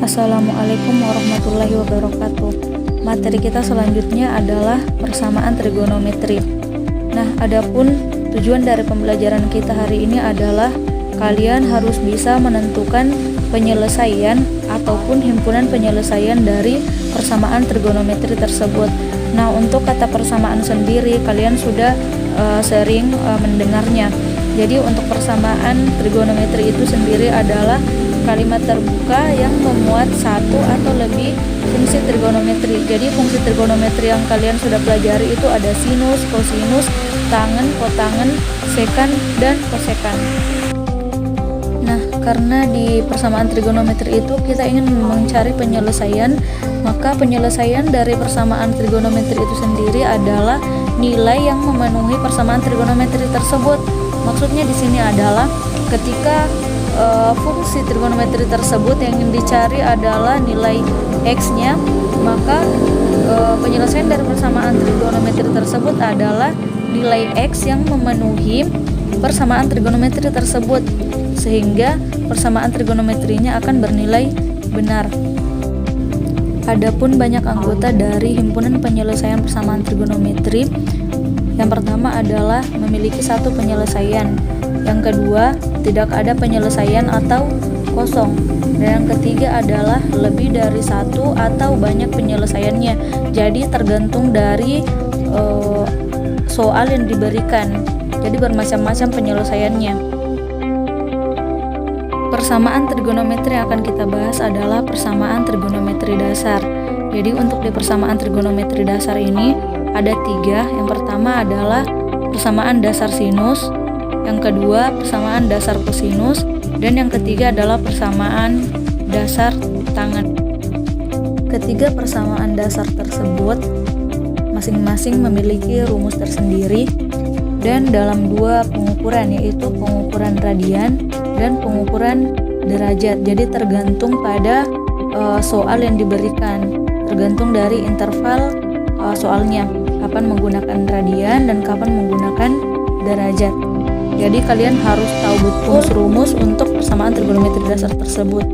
Assalamualaikum warahmatullahi wabarakatuh. Materi kita selanjutnya adalah persamaan trigonometri. Nah, adapun tujuan dari pembelajaran kita hari ini adalah kalian harus bisa menentukan penyelesaian ataupun himpunan penyelesaian dari persamaan trigonometri tersebut. Nah, untuk kata persamaan sendiri kalian sudah sering mendengarnya. Jadi untuk persamaan trigonometri itu sendiri adalah kalimat terbuka yang memuat satu atau lebih fungsi trigonometri. Jadi fungsi trigonometri yang kalian sudah pelajari itu ada sinus, kosinus, tangen, kotangen, sekan, dan kosekan. Nah, karena di persamaan trigonometri itu kita ingin mencari penyelesaian, maka penyelesaian dari persamaan trigonometri itu sendiri adalah nilai yang memenuhi persamaan trigonometri tersebut. Maksudnya di sini adalah ketika fungsi trigonometri tersebut yang ingin dicari adalah nilai x-nya, maka penyelesaian dari persamaan trigonometri tersebut adalah nilai x yang memenuhi persamaan trigonometri tersebut, sehingga persamaan trigonometrinya akan bernilai benar. Adapun banyak anggota dari himpunan penyelesaian persamaan trigonometri. Yang pertama adalah memiliki satu penyelesaian, yang kedua tidak ada penyelesaian atau kosong, dan yang ketiga adalah lebih dari satu atau banyak penyelesaiannya. Jadi tergantung dari soal yang diberikan, jadi bermacam-macam penyelesaiannya. Persamaan trigonometri yang akan kita bahas adalah persamaan trigonometri dasar. Jadi untuk di persamaan trigonometri dasar ini ada tiga. Yang pertama adalah persamaan dasar sinus, yang kedua persamaan dasar kosinus, dan yang ketiga adalah persamaan dasar tangen. Ketiga persamaan dasar tersebut masing-masing memiliki rumus tersendiri dan dalam dua pengukuran, yaitu pengukuran radian dan pengukuran derajat. Jadi tergantung pada soal yang diberikan, tergantung dari interval soalnya, kapan menggunakan radian dan kapan menggunakan derajat. Jadi kalian harus tahu betul rumus untuk persamaan trigonometri dasar tersebut.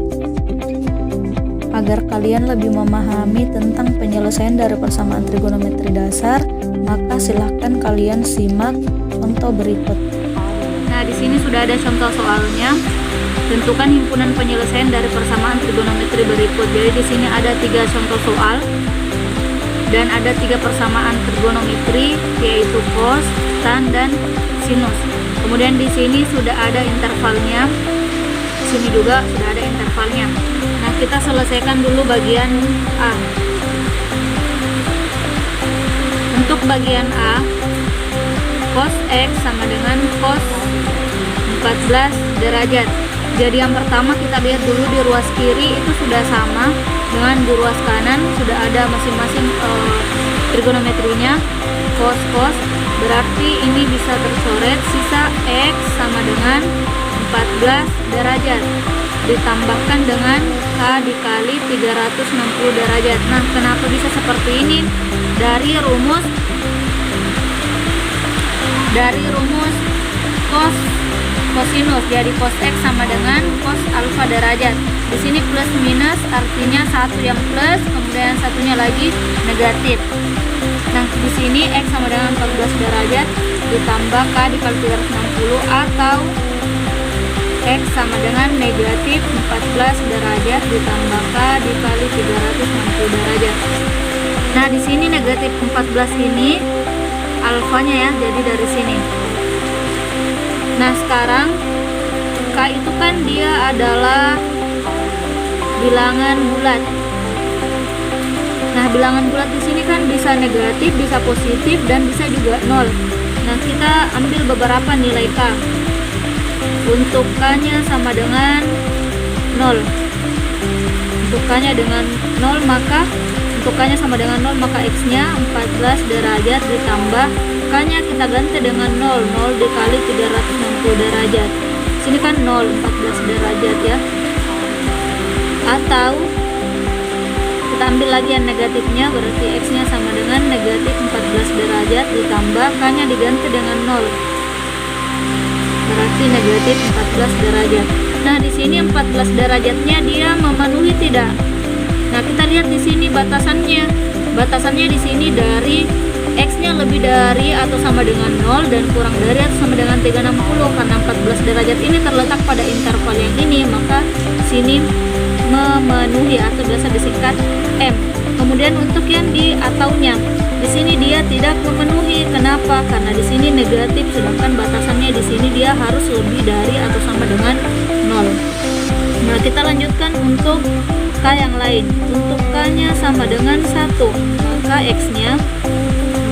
Agar kalian lebih memahami tentang penyelesaian dari persamaan trigonometri dasar, maka silahkan kalian simak contoh berikut. Nah, di sini sudah ada contoh soalnya. Tentukan himpunan penyelesaian dari persamaan trigonometri berikut. Jadi di sini ada 3 contoh soal dan ada 3 persamaan trigonometri, yaitu cos, tan, dan sinus. Kemudian di sini sudah ada intervalnya. Di sini juga sudah ada intervalnya. Nah, kita selesaikan dulu bagian A. Untuk bagian A, cos X sama dengan cos 14 derajat. Jadi yang pertama kita lihat dulu di ruas kiri itu sudah sama dengan di ruas kanan, sudah ada masing-masing trigonometrinya. Cos berarti ini bisa tercoret, sisa X sama dengan 14 derajat ditambahkan dengan K dikali 360 derajat. Nah, kenapa bisa seperti ini? Dari rumus kosinus, jadi cos X sama dengan cos alfa derajat. Di sini plus minus artinya satu yang plus, kemudian satunya lagi negatif. Nah, di sini X sama dengan 14 derajat ditambah K dikali 360 atau X sama dengan negatif 14 derajat ditambah K dikali 360 derajat. Nah, di sini negatif 14 ini alfanya ya, jadi dari sini. Nah, sekarang K itu kan dia adalah bilangan bulat. Nah, bilangan bulat di sini kan bisa negatif, bisa positif, dan bisa juga nol. Nah, kita ambil beberapa nilai K. Untuk K-nya sama dengan 0. Untuk K-nya dengan 0, maka untuk K-nya sama dengan 0, maka X-nya 14 derajat ditambah K-nya kita ganti dengan 0 dikali 360 derajat. Sini kan 0, 14 derajat ya. Atau kita ambil lagi yang negatifnya, berarti X-nya sama dengan negatif 14 derajat ditambah K-nya diganti dengan 0. Berarti negatif 14 derajat. Nah, di sini 14 derajatnya dia memenuhi tidak? Nah, kita lihat di sini batasannya. Batasannya di sini dari X-nya lebih dari atau sama dengan 0 dan kurang dari atau sama dengan 360. Karena 14 derajat ini terletak pada interval yang ini, maka sini memenuhi atau biasa disingkat M. Kemudian untuk yang di ataunya, di sini dia tidak memenuhi. Kenapa? Karena di sini negatif, sedangkan batasannya di sini dia harus lebih dari atau sama dengan 0. Nah, kita lanjutkan untuk K yang lain. Untuk K-nya sama dengan 1, maka X-nya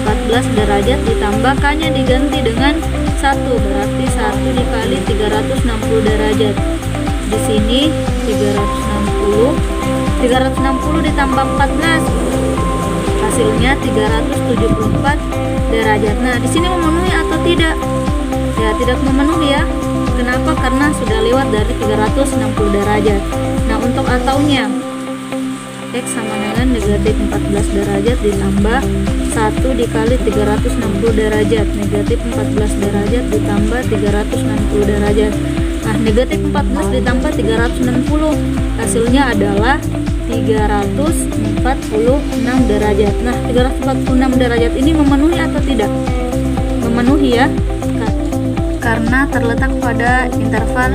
14 derajat ditambah K-nya diganti dengan 1, berarti 1 dikali 360 derajat. Di sini 360 ditambah 14, hasilnya 374 derajat. Nah, di sini memenuhi atau tidak? Ya, tidak memenuhi ya. Kenapa? Karena sudah lewat dari 360 derajat. Nah, untuk ataunya, X sama dengan negatif 14 derajat ditambah 1 dikali 360 derajat. Negatif 14 derajat ditambah 360 derajat. Nah, negatif 14 ditambah 360, hasilnya adalah 346 derajat. Nah, 346 derajat ini memenuhi atau tidak? Memenuhi ya, karena terletak pada interval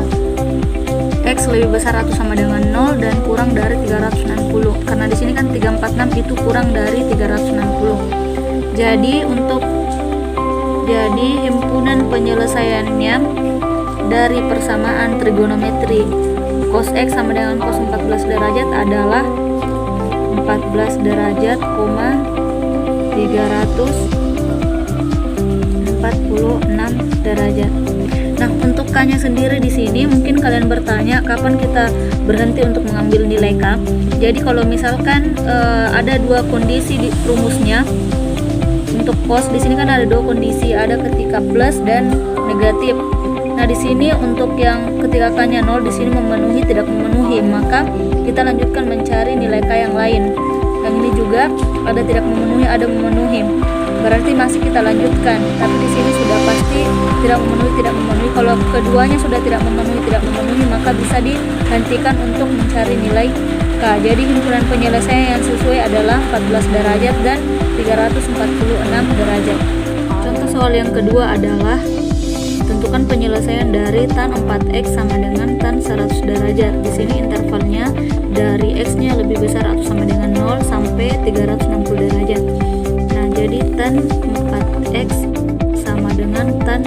X lebih besar atau sama dengan 0 dan kurang dari 360. Karena di sini kan 346 itu kurang dari 360. Jadi himpunan penyelesaiannya dari persamaan trigonometri cos X sama dengan cos 14 derajat adalah 14 derajat, 346 derajat. Nah, untuk K-nya sendiri di sini mungkin kalian bertanya kapan kita berhenti untuk mengambil nilai K. Jadi kalau misalkan ada dua kondisi di rumusnya. Untuk cos di sini kan ada dua kondisi, ada ketika plus dan negatif. Nah, di sini untuk yang ketika K-nya 0 di sini memenuhi tidak memenuhi, maka kita lanjutkan mencari nilai K yang lain. Yang ini juga ada tidak memenuhi, ada memenuhi. Berarti masih kita lanjutkan, tapi di sini sudah pasti tidak memenuhi. Kalau keduanya sudah tidak memenuhi, maka bisa dihentikan untuk mencari nilai K. Jadi himpunan penyelesaian yang sesuai adalah 14 derajat dan 346 derajat. Contoh soal yang kedua adalah tentukan penyelesaian dari tan 4x sama dengan tan 100 derajat. Di sini intervalnya dari x-nya lebih besar atau sama dengan 0 sampai 360 derajat. Nah, jadi tan 4x sama dengan tan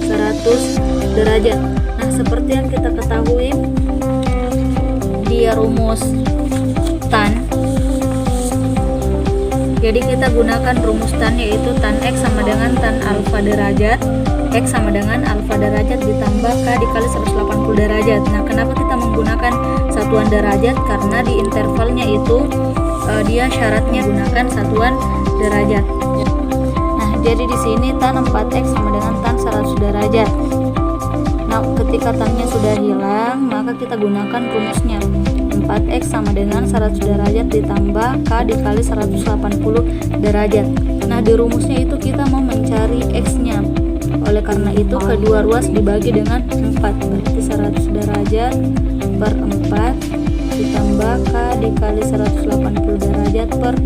100 derajat. Nah, seperti yang kita ketahui di rumus tan, jadi kita gunakan rumus tan, yaitu tan x sama dengan tan alfa derajat. X sama dengan alfa derajat ditambah K dikali 180 derajat. Nah, kenapa kita menggunakan satuan derajat? Karena di intervalnya itu dia syaratnya gunakan satuan derajat. Nah, jadi di sini tan 4x sama dengan tan 100 derajat. Nah, ketika tannya sudah hilang, maka kita gunakan rumusnya. 4x sama dengan 100 derajat ditambah K dikali 180 derajat. Nah, di rumusnya itu kita mau mencari x-nya. Oleh karena itu kedua ruas dibagi dengan 4, berarti 100 derajat per 4 ditambah K dikali 180 derajat per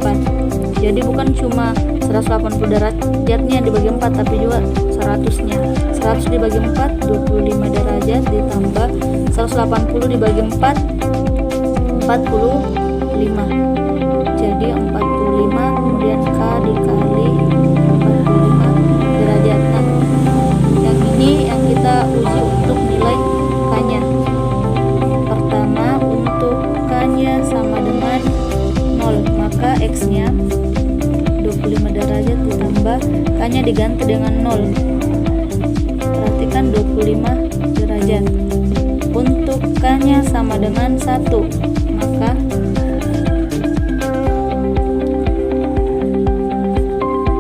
4. Jadi bukan cuma 180 derajatnya yang dibagi 4, tapi juga 100-nya. 100 dibagi 4, 25 derajat ditambah 180 dibagi 4, 45. Jadi 45, kemudian K dikali 45 derajat. Nah, yang ini yang kita uji untuk nilai K-nya. Pertama, untuk K-nya sama dengan 0, maka X-nya 25 derajat ditambah K-nya diganti dengan 0. Perhatikan 25 derajat. Untuk K-nya sama dengan 1, maka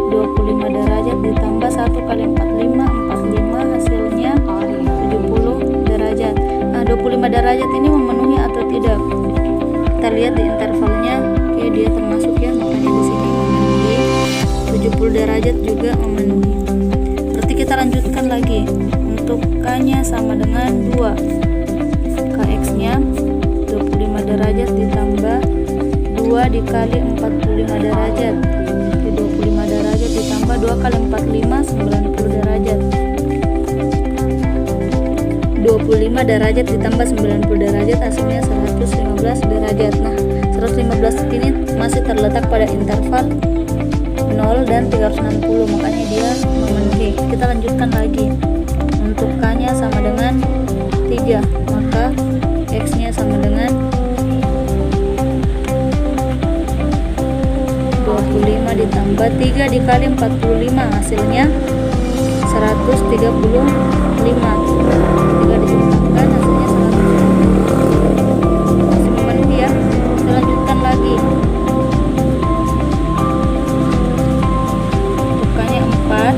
25 derajat ditambah 1 kali 45, 45, hasilnya 70 derajat. Nah, 25 derajat ini memenuhi atau tidak? Kita lihat di intervalnya, oke, dia termasuk ya, makanya di sini memenuhi. 70 derajat juga memenuhi. Berarti kita lanjutkan lagi. Untuk K-nya sama dengan 2, KX-nya 25 derajat ditambah 2 dikali 45 derajat. Jadi 25 derajat ditambah 2 kali 45, 90 derajat. 25 derajat ditambah 90 derajat hasilnya 115 derajat. Nah, 115 ini masih terletak pada interval 0 dan 360, makanya dia memenuhi. Kita lanjutkan lagi. Untuk K-nya sama dengan 3, maka X-nya sama dengan 25 ditambah 3 dikali 45 hasilnya 135. 3 dijumlahkan hasilnya 150. Masih memenuhi ya. Kita lanjutkan lagi. Bukannya 4.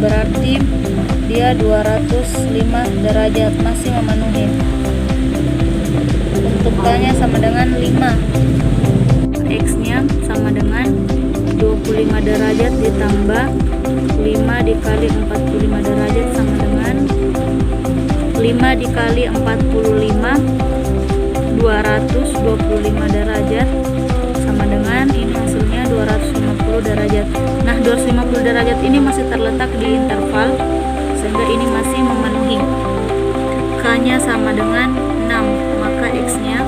Berarti dia 205 derajat, masih memenuhi. Untuk K-nya sama dengan 5, X-nya sama dengan 25 derajat ditambah 5 dikali 45 derajat sama dengan 5 dikali 45, 225 derajat sama dengan ini hasilnya 250 derajat. Nah, 250 derajat ini masih terletak di interval sehingga ini masih memenuhi. K-nya sama dengan 6, maka X-nya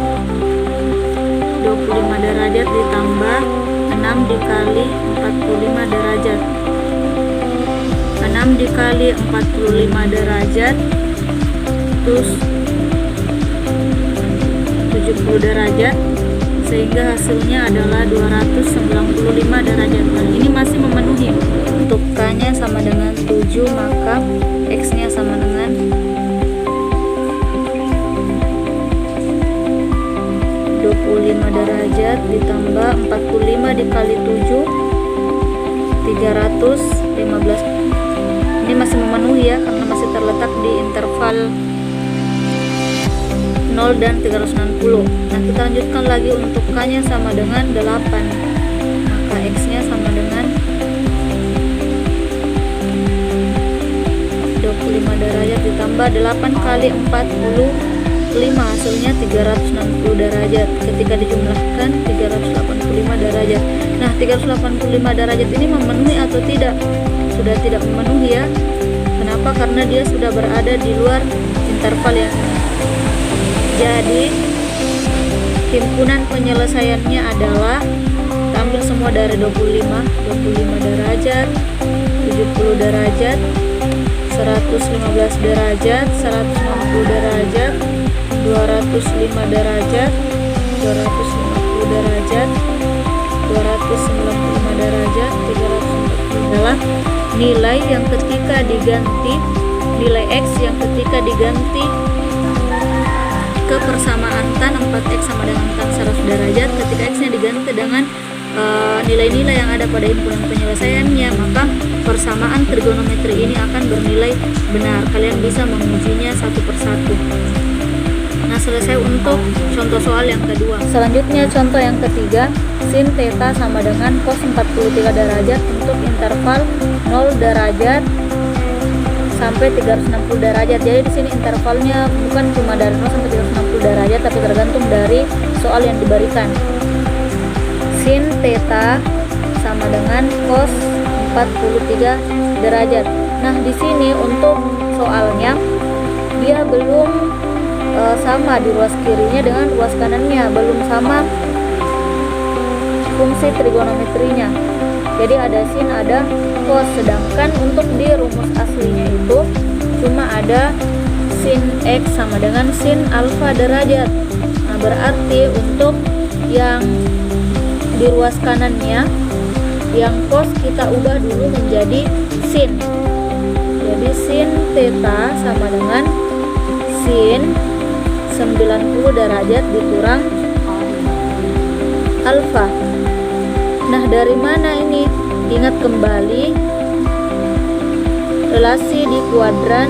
25 derajat ditambah 6 dikali 45 derajat. 6 dikali 45 derajat terus 70 derajat sehingga hasilnya adalah 295 derajat. Nah, ini masih memenuhi. Untuk K-nya sama dengan 7, maka X-nya sama dengan 25 derajat ditambah 45 dikali 7, 315. Ini masih memenuhi ya, karena masih terletak di interval 0 dan 360. Nah, kita lanjutkan lagi. Untuk K-nya sama dengan 8, maka X-nya sama dengan 25 derajat ditambah 8 kali 45 hasilnya 360 derajat. Ketika dijumlahkan 385 derajat. Nah, 385 derajat ini memenuhi atau tidak? Sudah tidak memenuhi ya. Kenapa? Karena dia sudah berada di luar interval yang ini. Jadi himpunan penyelesaiannya adalah kita ambil semua dari 25 derajat, 70 derajat, 115 derajat, 160 derajat, 205 derajat, 250 derajat, 295 derajat, 340 adalah nilai yang ketika diganti, nilai X yang ketika diganti ke persamaan tan 4x sama dengan tan 100 derajat. Ketika X-nya diganti dengan nilai-nilai yang ada pada himpunan penyelesaiannya, maka persamaan trigonometri ini akan bernilai benar. Kalian bisa mengujinya satu persatu. Nah, selesai untuk contoh soal yang kedua. Selanjutnya contoh yang ketiga, sin theta sama dengan cos 43 derajat untuk interval 0 derajat sampai 360 derajat. Jadi di sini intervalnya bukan cuma dari 0 sampai 360 derajat, tapi tergantung dari soal yang diberikan. Sin theta sama dengan cos 43 derajat. Nah, di sini untuk soalnya dia belum sama di ruas kirinya dengan ruas kanannya, belum sama fungsi trigonometrinya. Jadi ada sin, ada cos, sedangkan untuk di rumus aslinya itu cuma ada sin X sama dengan sin alfa derajat. Nah, berarti untuk yang di ruas kanannya, yang cos kita ubah dulu menjadi sin. Jadi sin theta sama dengan sin 90 derajat dikurang alfa. Nah, dari mana ini? Ingat kembali relasi di kuadran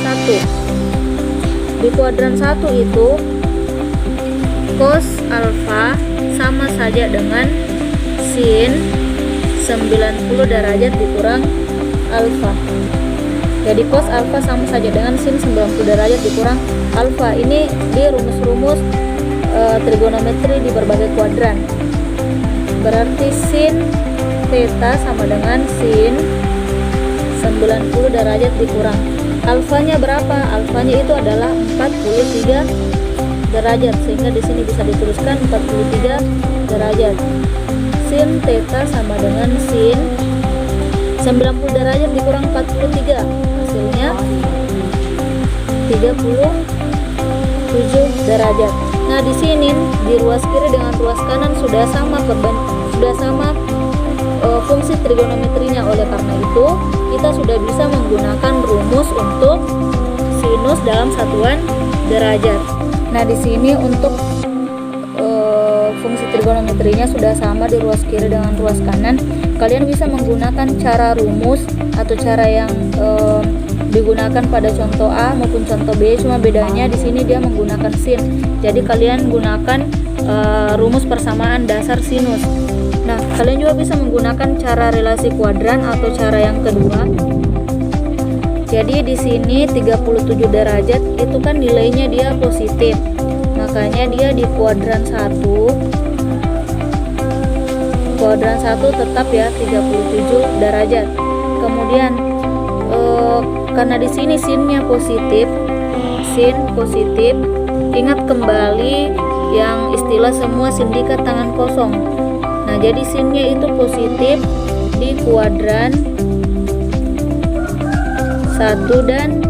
1. Di kuadran 1 itu cos alfa sama saja dengan sin 90 derajat dikurang alfa. Jadi cos alfa sama saja dengan sin 90 derajat dikurang alfa. Ini di rumus-rumus trigonometri di berbagai kuadran. Berarti sin theta sama dengan sin 90 derajat dikurang alfanya berapa? Alfanya itu adalah 43 derajat, sehingga di sini bisa dituliskan 43 derajat. Sin theta sama dengan sin 90 derajat dikurang 43, hasilnya 37 derajat. Nah, di sini di ruas kiri dengan ruas kanan sudah sama fungsi trigonometrinya. Oleh karena itu, kita sudah bisa menggunakan rumus untuk sinus dalam satuan derajat. Nah, di sini untuk fungsi trigonometrinya sudah sama di ruas kiri dengan ruas kanan. Kalian bisa menggunakan cara rumus atau cara yang digunakan pada contoh A maupun contoh B, cuma bedanya di sini dia menggunakan sin. Jadi kalian gunakan rumus persamaan dasar sinus. Nah, kalian juga bisa menggunakan cara relasi kuadran atau cara yang kedua. Jadi di sini 37 derajat itu kan nilainya dia positif. Makanya dia di kuadran 1. Kuadran 1 tetap ya 37 derajat. Kemudian karena di sini sinnya positif, sin positif, ingat kembali yang istilah semua sindikat tangan kosong. Nah, jadi sinnya itu positif di kuadran 1 dan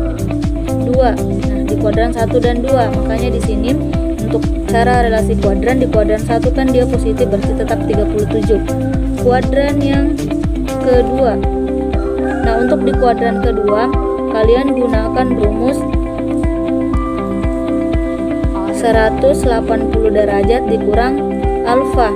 2. Nah, di kuadran 1 dan 2. Makanya di sini untuk cara relasi kuadran di kuadran 1 kan dia positif, berarti tetap 37. Kuadran yang kedua. Nah, untuk di kuadran kedua kalian gunakan rumus 180 derajat dikurang alfa.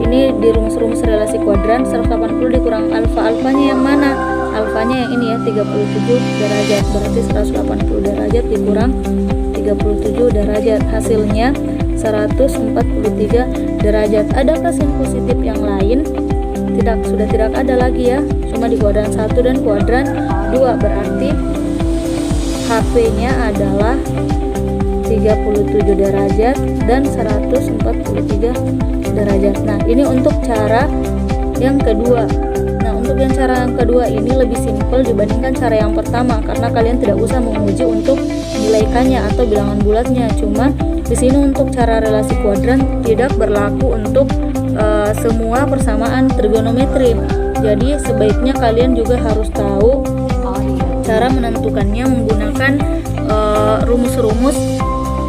Ini di rumus-rumus relasi kuadran 180 dikurang alfa. Alfanya yang mana? Alfanya yang ini ya, 37 derajat. Berarti 180 derajat dikurang 37 derajat. Hasilnya 143 derajat. Adakah sin positif yang lain? Sudah tidak ada lagi ya. Cuma di kuadran 1 dan kuadran 2. Berarti HP-nya adalah 37 derajat dan 143 derajat. Nah, ini untuk cara yang kedua. Nah, untuk yang cara yang kedua ini lebih simpel dibandingkan cara yang pertama, karena kalian tidak usah menguji untuk nilaikannya atau bilangan bulatnya. Cuma di sini untuk cara relasi kuadran tidak berlaku untuk semua persamaan trigonometri. Jadi sebaiknya kalian juga harus tahu cara menentukannya menggunakan rumus-rumus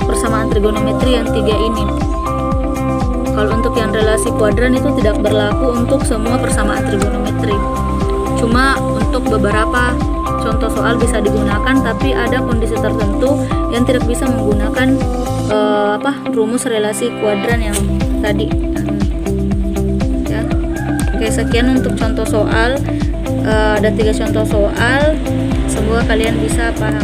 persamaan trigonometri yang 3 ini. Kalau untuk yang relasi kuadran itu tidak berlaku untuk semua persamaan trigonometri. Cuma untuk beberapa contoh soal bisa digunakan, tapi ada kondisi tertentu yang tidak bisa menggunakan rumus relasi kuadran yang tadi. Ya. Oke, sekian untuk contoh soal. Ada 3 contoh soal. Semoga kalian bisa paham.